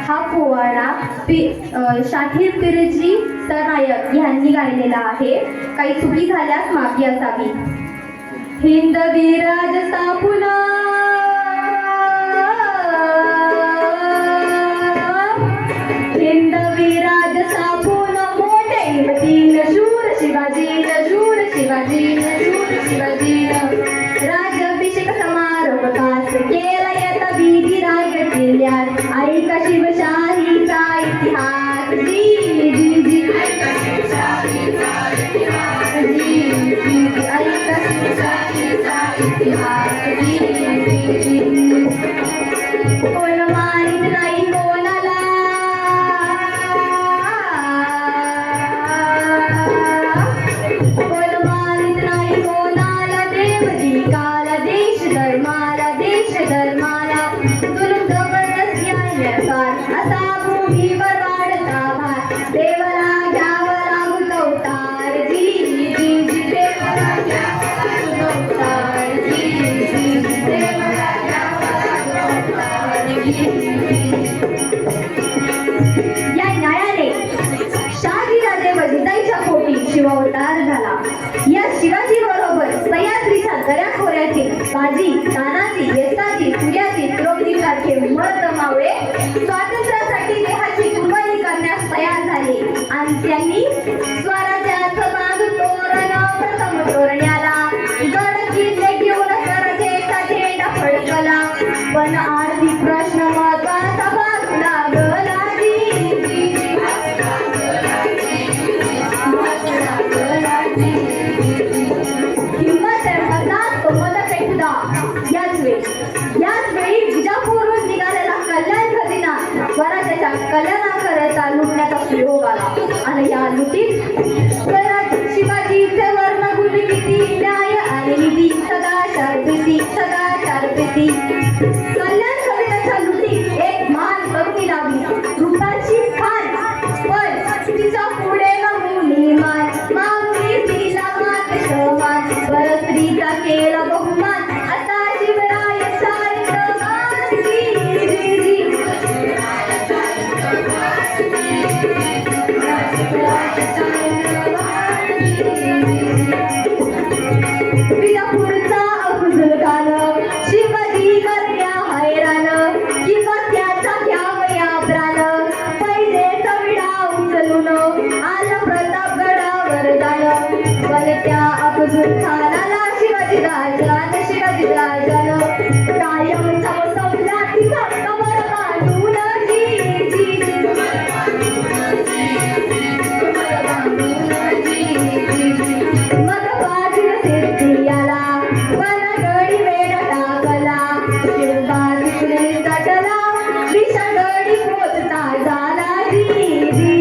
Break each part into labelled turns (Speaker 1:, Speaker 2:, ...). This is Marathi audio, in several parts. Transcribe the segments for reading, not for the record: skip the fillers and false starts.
Speaker 1: हा पोवाडा शाहीर पिरजी सरनायक यांनी गायलेला आहे. काही चुकी झाल्यास माफी असावी. हिंदवी राजसा फुला हिंदवी राजसा फुला मोठे हिमतीन शूर शिवाजीन शूर शिवाजीन शूर शिवाजीन राज्याभिषेक समारोह खास केला येता बीदी रायगड किल्ल्यात. ऐका शिवशाहीचा इतिहास जी जी जी ऐका शिवशाहीचा इतिहास जी जी जी ऐका शिवशाहीचा इतिहास जी जी जी. कोण मानित नाही कोणाला कोण मानित नाही कोणाला देवदी काला देश धर्माला तुरुंग असा भूमीवर वाढता भार देवाला घ्यावा लागून अवतार जी जी जी देवाला घ्यावा लागून अवतार जी जी जी देवाला घ्यावा लागून अवतार जी जी. या न्यायाने शहाजीराजे व जिजाईच्या पोटी शिवावतार झाला. या शिवाजी बरोबर सह्याद्रीच्या दऱ्याखोऱ्यातील बाजी तानाजी येसाजी सूर्याजी द्रौपदी सारखे मर्द मावळे स्वातंत्र्यासाठी देहाची कुर्बानी करण्यास तयार झाले आणि त्यांनी स्वराज्याचं माग तोरण प्रथम तोरण्याला गड किल्ले घेऊन स्वराज्याचा झेंडा फडकला. पण आर्थिक प्रश्न महत्वाचा भासू लागला जी जी जी हिम्मत मतात तो मत फेकदा. याच वेळी विजापूरहून निघालेला कल्याण खजिना स्वराज्याच्या कल्याणाकरता लुटण्याचा प्रयोग आला आणि या लुटीत शिवाजीचे वर्ण गुण किती न्याय आणि नीती सदा शारपीती कल्याण खजिन्याच्या लुटीत एक मान करुणी लागली रूपाची खान. पण तिच्या पुढे नमुनी मान मागणी तिला मात समान परस्त्रीचा केला बहुमान आता शिवराय सारित जी जी जी विजापूरचा अफजल खान शिवाजी करण्या हैराण किंवा त्याचा घ्यावया प्राण पहिले चविडा उचलून आला प्रतापगडावर जाण. पण त्या अफजल खानाला शिवाजी राजान कायम संपला तिचा कमर बांधून जी जी मग बाजीर सिद्धियाला वनगडी वेळ टाकला शिवबाजी पुढे सटला विषगडी पोचता झाला जी जी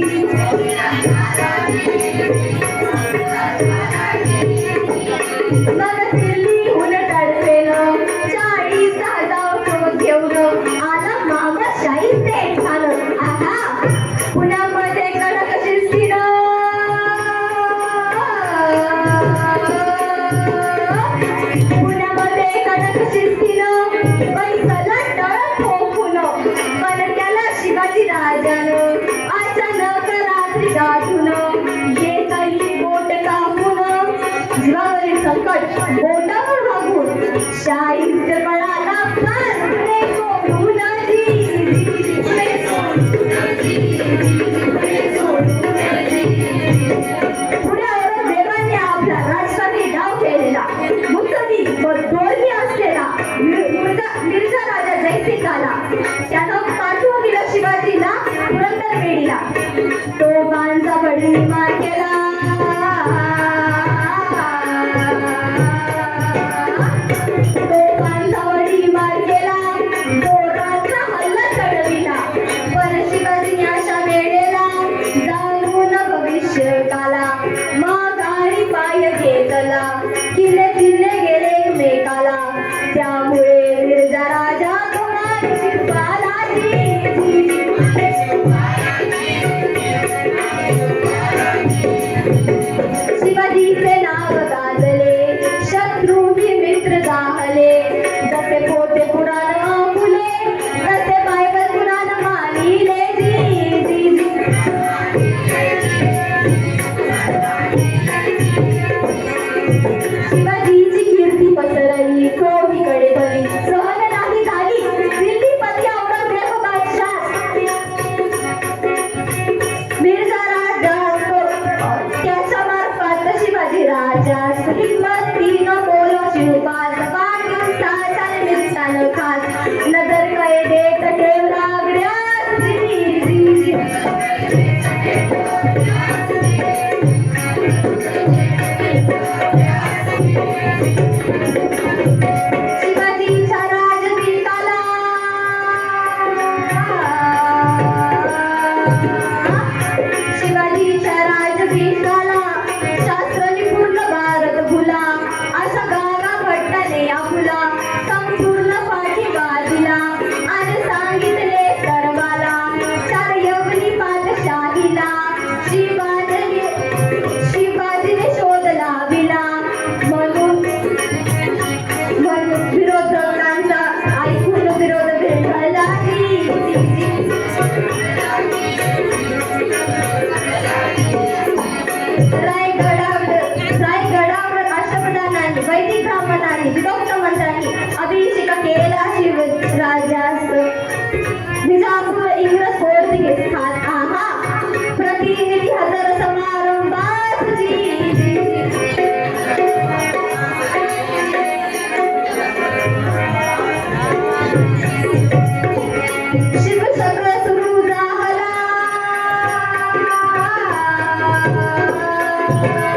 Speaker 1: मग दिल्लीहून तडफेनं 40,000 घेऊन आला मामा शाहीर झालं. आहा पुण्यामध्ये कडक शिस्तीनं पैसाला टळ ठोकून पण त्याला शिवाजी राजानं अचानक रात्री गाठून येताही बोट कापून जीवावरील संकट बोटावर वागून शाहीर पळाला प्राण सोडून पुण्यावर देवाने आपला राजकारणी डाव केलेला मुत्सदी व दोन्ही असलेला मिर्झा राजा जयसिंगाला त्यानं पाठवून दिलं शिवाजीला पुरंदर वेडीला. तोफांचा बळी मार केला दोराचा हल्ला चढविला. पण शिवाजीने अशा वेळेला जाणून भविष्य काला मग आणि पाय घेतला किल्ले गेले एकमेकाला. त्यामुळे मिर्झा राजा थोडा शिरपाला जी
Speaker 2: आ